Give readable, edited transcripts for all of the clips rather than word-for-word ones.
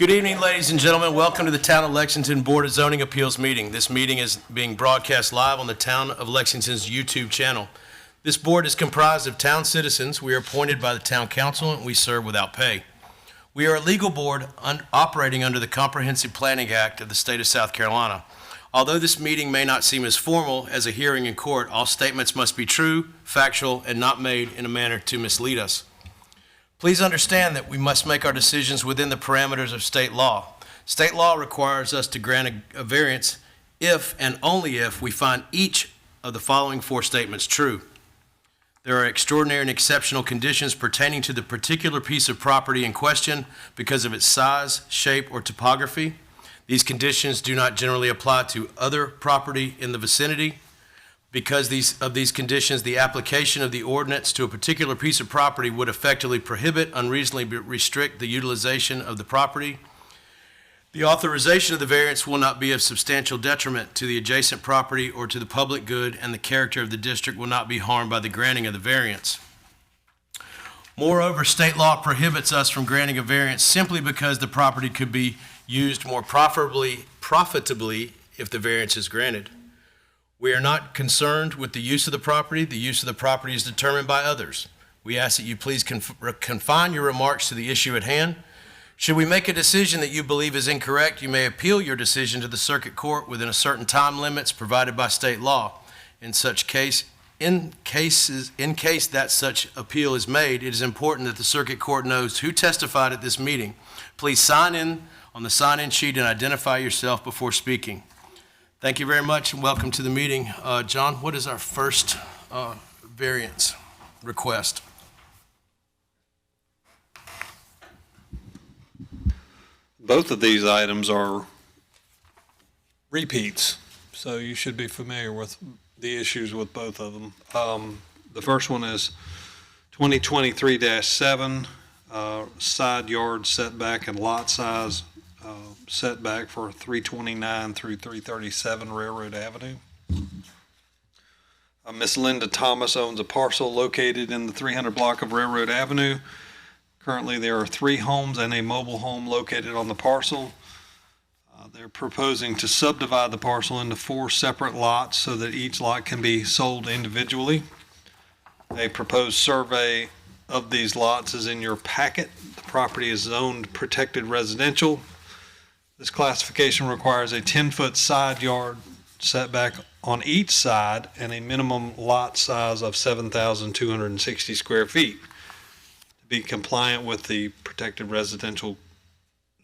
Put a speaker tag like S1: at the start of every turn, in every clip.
S1: Good evening, ladies and gentlemen. Welcome to the Town of Lexington Board of Zoning Appeals meeting. This meeting is being broadcast live on the Town of Lexington's YouTube channel. This board is comprised of town citizens. We are appointed by the Town Council and we serve without pay. We are a legal board operating under the Comprehensive Planning Act of the state of South Carolina. Although this meeting may not seem as formal as a hearing in court, all statements must be true, factual, and not made in a manner to mislead us. Please understand that we must make our decisions within the parameters of state law. State law requires us to grant a variance if and only if we find each of the following four statements true. There are extraordinary and exceptional conditions pertaining to the particular piece of property in question because of its size, shape, or topography. These conditions do not generally apply to other property in the vicinity. Because of these conditions, the application of the ordinance to a particular piece of property would effectively prohibit, unreasonably restrict the utilization of the property. The authorization of the variance will not be of substantial detriment to the adjacent property or to the public good, and the character of the district will not be harmed by the granting of the variance. Moreover, state law prohibits us from granting a variance simply because the property could be used more profitably if the variance is granted. We are not concerned with the use of the property. The use of the property is determined by others. We ask that you please confine your remarks to the issue at hand. Should we make a decision that you believe is incorrect, you may appeal your decision to the circuit court within a certain time limits provided by state law. In case that such appeal is made, it is important that the circuit court knows who testified at this meeting. Please sign in on the sign-in sheet and identify yourself before speaking. Thank you very much and welcome to the meeting. John, what is our first variance request?
S2: Both of these items are repeats, so you should be familiar with the issues with both of them. The first one is 2023-7, side yard setback and lot size setback for 329 through 337 Railroad Avenue. Miss Linda Thomas owns a parcel located in the 300 block of Railroad Avenue. Currently, there are 3 homes and a mobile home located on the parcel. They're proposing to subdivide the parcel into 4 separate lots so that each lot can be sold individually. A proposed survey of these lots is in your packet. The property is zoned protected residential. This classification requires a 10-foot side yard setback on each side and a minimum lot size of 7,260 square feet. To be compliant with the protected residential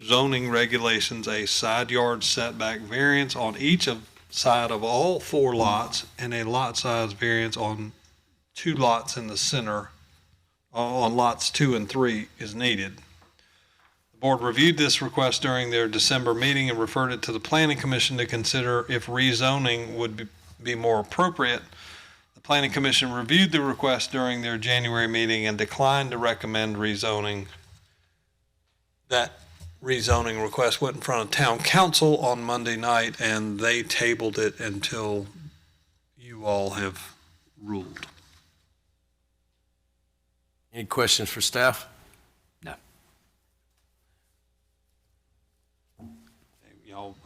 S2: zoning regulations, a side yard setback variance on each side of all 4 lots and a lot size variance on 2 lots in the center on lots 2 and 3 is needed. The board reviewed this request during their December meeting and referred it to the Planning Commission to consider if rezoning would be more appropriate. The Planning Commission reviewed the request during their January meeting and declined to recommend rezoning. That rezoning request went in front of Town Council on Monday night, and they tabled it until you all have ruled.
S1: Any questions for staff?
S3: No.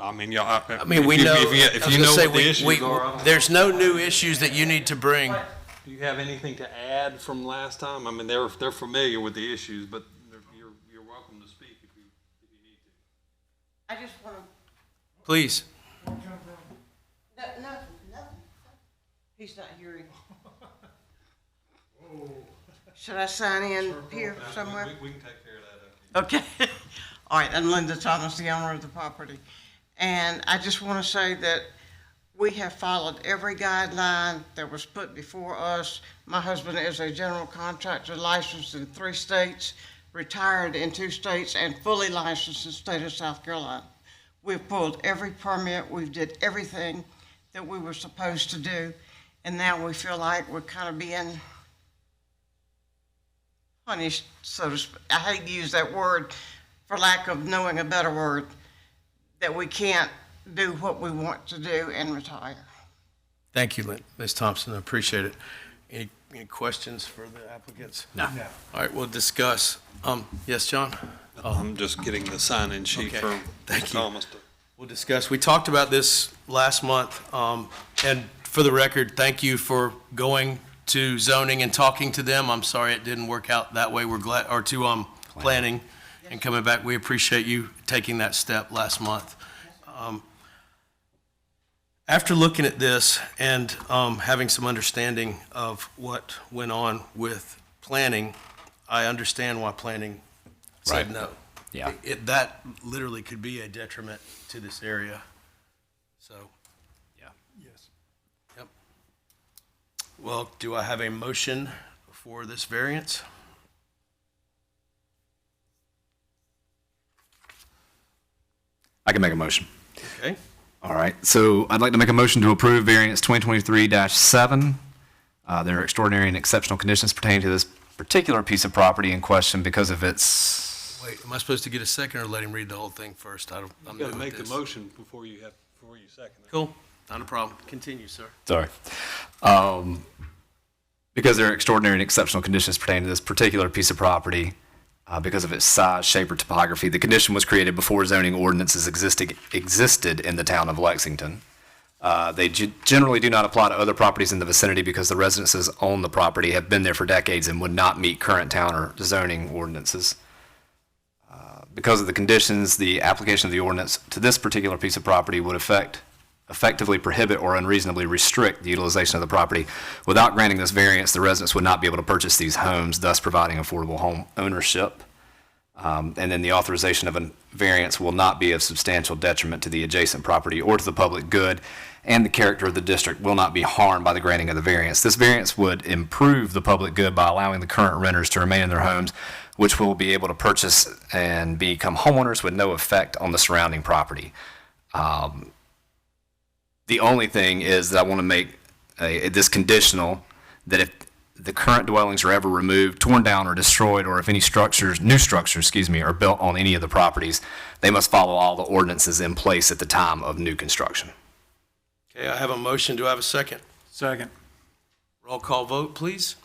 S1: We know.
S2: If you know what the issues are.
S1: There's no new issues that you need to bring.
S2: Do you have anything to add from last time? I mean, they're familiar with the issues, but you're welcome to speak if you need to.
S4: I just want to.
S1: Please.
S4: No. He's not hearing. Should I sign in here somewhere?
S2: We can take care of that.
S4: Okay. All right, I'm Linda Thomas, the owner of the property. And I just want to say that we have followed every guideline that was put before us. My husband is a general contractor licensed in 3 states, retired in 2 states, and fully licensed in the state of South Carolina. We've pulled every permit. We've did everything that we were supposed to do. And now we feel like we're kind of being punished, so to speak. I hate to use that word for lack of knowing a better word, that we can't do what we want to do and retire.
S1: Thank you, Ms. Thompson. I appreciate it. Any questions for the applicants?
S3: No.
S1: All right, we'll discuss. Yes, John?
S2: I'm just getting the sign-in sheet
S1: Okay.
S2: from
S1: Thank you.
S2: Thomas.
S1: We'll discuss. We talked about this last month, and for the record, thank you for going to zoning and talking to them. I'm sorry it didn't work out that way. We're glad, or to planning and coming back. We appreciate you taking that step last month. After looking at this and having some understanding of what went on with planning, I understand why planning said
S3: Right.
S1: no.
S3: Yeah.
S1: That literally could be a detriment to this area. So,
S3: Yeah.
S1: yep. Well, do I have a motion for this variance?
S3: I can make a motion.
S1: Okay.
S3: All right. So I'd like to make a motion to approve variance 2023-7. There are extraordinary and exceptional conditions pertaining to this particular piece of property in question because of its.
S1: Wait, am I supposed to get a second or let him read the whole thing first? I'm
S2: You
S1: new
S2: gotta
S1: at
S2: make the
S1: this.
S2: motion before you second it.
S1: Cool. Not a problem. Continue, sir.
S3: Sorry. Because there are extraordinary and exceptional conditions pertaining to this particular piece of property, because of its size, shape, or topography. The condition was created before zoning ordinances existed in the town of Lexington. They generally do not apply to other properties in the vicinity because the residences own the property, have been there for decades, and would not meet current town or zoning ordinances. Because of the conditions, the application of the ordinance to this particular piece of property would effectively prohibit or unreasonably restrict the utilization of the property. Without granting this variance, the residents would not be able to purchase these homes, thus providing affordable home ownership. And then the authorization of a variance will not be of substantial detriment to the adjacent property or to the public good, and the character of the district will not be harmed by the granting of the variance. This variance would improve the public good by allowing the current renters to remain in their homes, which will be able to purchase and become homeowners with no effect on the surrounding property. The only thing is that I want to make this conditional, that if the current dwellings are ever removed, torn down, or destroyed, or if any new structures, are built on any of the properties, they must follow all the ordinances in place at the time of new construction.
S1: Okay, I have a motion. Do I have a second?
S5: Second.
S1: Roll call vote, please.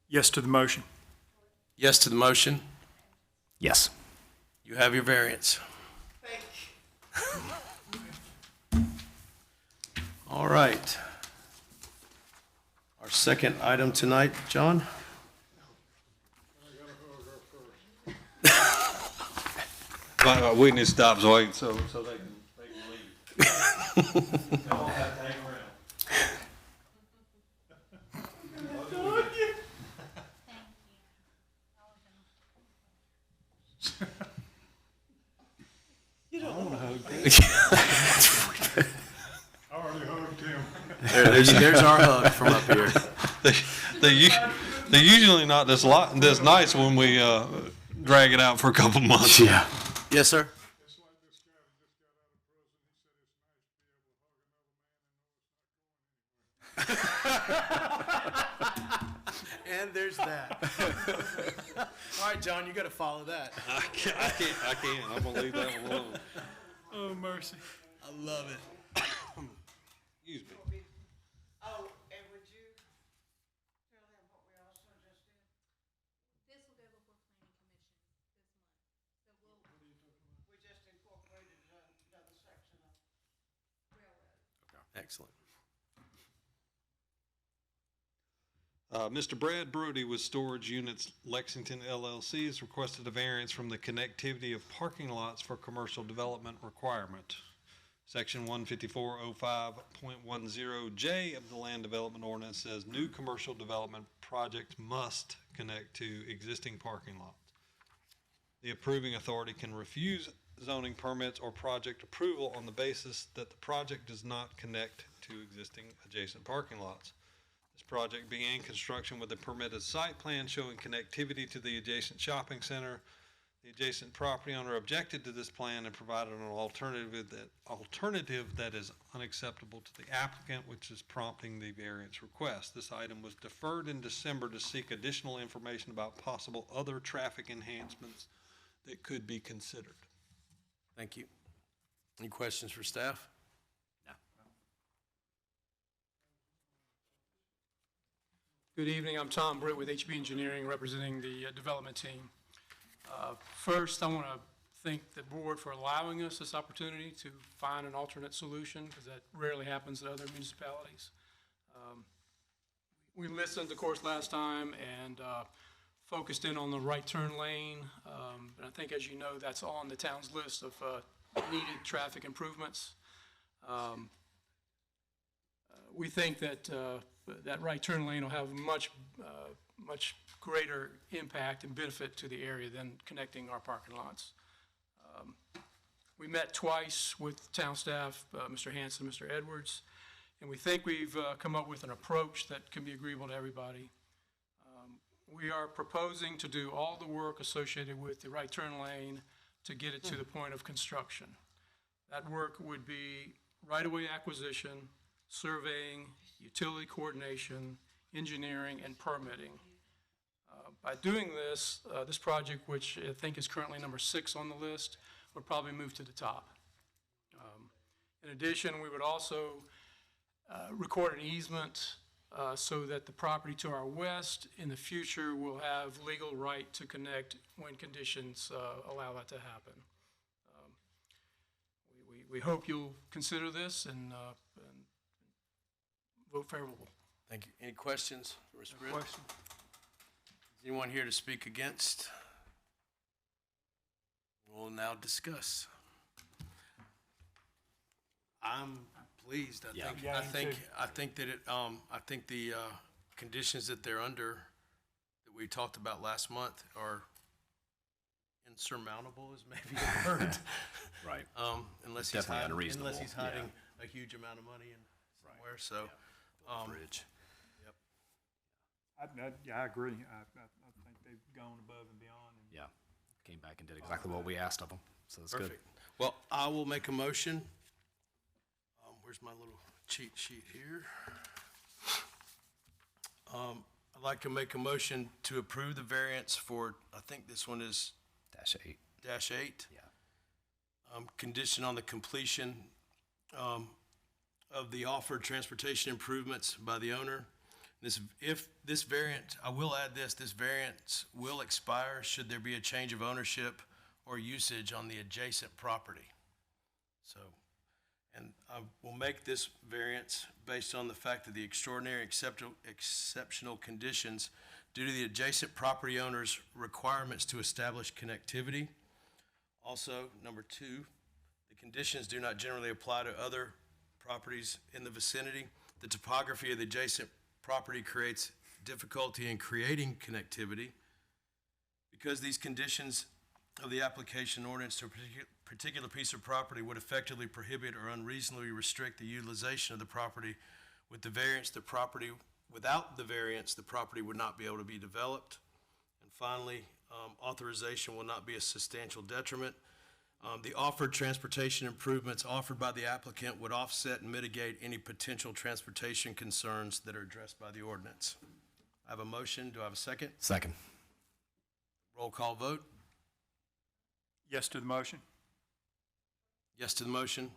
S5: Yes to the motion.
S1: Yes to the motion.
S3: Yes.
S1: You have your variance. All right. Our second item tonight, John?
S2: Whitney stops waiting so they can leave. They won't have to hang around.
S1: There's our hug from up here.
S2: They're usually not this nice when we drag it out for a couple months.
S3: Yeah.
S1: Yes, sir? And there's that. All right, John, you got to follow that.
S2: I can't. I'm gonna leave that one alone.
S5: Oh, mercy.
S1: I love it.
S2: Excuse me.
S4: Oh, and would you tell him what we also just did?
S6: This will go before planning commission this month, so we'll,
S4: We just incorporated another section of
S6: railroad.
S1: Excellent.
S2: Mr. Brad Brody with Storage Units Lexington LLC has requested a variance from the connectivity of parking lots for commercial development requirement. Section 15405.10J of the Land Development Ordinance says new commercial development projects must connect to existing parking lots. The approving authority can refuse zoning permits or project approval on the basis that the project does not connect to existing adjacent parking lots. This project began construction with a permitted site plan showing connectivity to the adjacent shopping center. The adjacent property owner objected to this plan and provided an alternative that is unacceptable to the applicant, which is prompting the variance request. This item was deferred in December to seek additional information about possible other traffic enhancements that could be considered.
S1: Thank you. Any questions for staff?
S5: Good evening. I'm Tom Britt with HB Engineering, representing the development team. First, I want to thank the board for allowing us this opportunity to find an alternate solution, because that rarely happens at other municipalities. We listened, of course, last time and focused in on the right turn lane. And I think, as you know, that's on the town's list of needed traffic improvements. We think that that right turn lane will have much greater impact and benefit to the area than connecting our parking lots. We met twice with town staff, Mr. Hanson, Mr. Edwards, and we think we've come up with an approach that can be agreeable to everybody. We are proposing to do all the work associated with the right turn lane to get it to the point of construction. That work would be right-of-way acquisition, surveying, utility coordination, engineering, and permitting. By doing this, this project, which I think is currently number 6 on the list, would probably move to the top. In addition, we would also record an easement so that the property to our west in the future will have legal right to connect when conditions allow that to happen. We hope you'll consider this and vote favorable.
S1: Thank you. Any questions for Mr. Britt?
S5: Question?
S1: Is anyone here to speak against? We'll now discuss. I'm pleased. I think the conditions that they're under, that we talked about last month, are insurmountable, is maybe a word.
S3: Right.
S1: Unless he's
S3: Definitely
S1: hiding,
S3: unreasonable,
S1: unless he's hiding a huge amount of money in somewhere. So,
S3: Bridge.
S5: I agree. I think they've gone above and beyond.
S3: Yeah. Came back and did exactly what we asked of them. So that's good.
S1: perfect. Well, I will make a motion. Where's my little cheat sheet here? I'd like to make a motion to approve the variance for, I think this one is
S3: -8.
S1: -8.
S3: Yeah.
S1: Condition on the completion of the offered transportation improvements by the owner. If this variant, I will add this variance will expire should there be a change of ownership or usage on the adjacent property. So, and I will make this variance based on the fact that the extraordinary exceptional conditions due to the adjacent property owner's requirements to establish connectivity. Also, number 2, the conditions do not generally apply to other properties in the vicinity. The topography of the adjacent property creates difficulty in creating connectivity. Because these conditions of the application ordinance to a particular piece of property would effectively prohibit or unreasonably restrict the utilization of the property with the variance, without the variance, the property would not be able to be developed. And finally, authorization will not be a substantial detriment. The offered transportation improvements offered by the applicant would offset and mitigate any potential transportation concerns that are addressed by the ordinance. I have a motion. Do I have a second?
S3: Second.
S1: Roll call vote.
S5: Yes to the motion?
S1: Yes to the motion.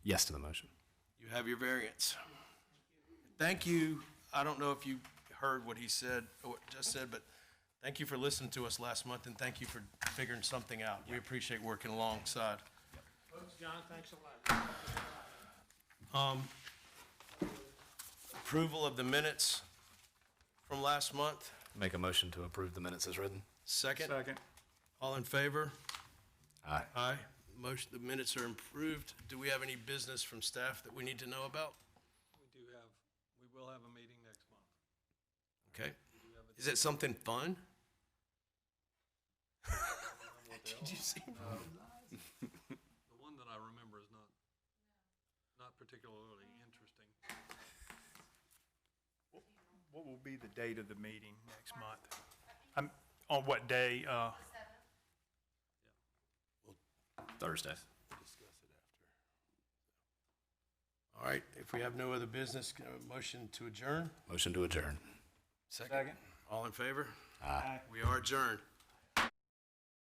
S3: Yes to the motion.
S1: You have your variance. Thank you. I don't know if you heard what he said, or what just said, but thank you for listening to us last month, and thank you for figuring something out. We appreciate working alongside.
S5: John, thanks a lot.
S1: Approval of the minutes from last month.
S3: Make a motion to approve the minutes as written.
S1: Second.
S5: Second.
S1: All in favor?
S3: Aye.
S1: Aye. Motion, the minutes are approved. Do we have any business from staff that we need to know about?
S2: We will have a meeting next month.
S1: Okay. Is it something fun? Did you see?
S2: The one that I remember is not particularly interesting.
S5: What will be the date of the meeting next month? On what day?
S3: Thursday.
S1: Discuss it after. All right. If we have no other business, can I have a motion to adjourn?
S3: Motion to adjourn.
S1: Second. All in favor?
S3: Aye.
S1: We are adjourned.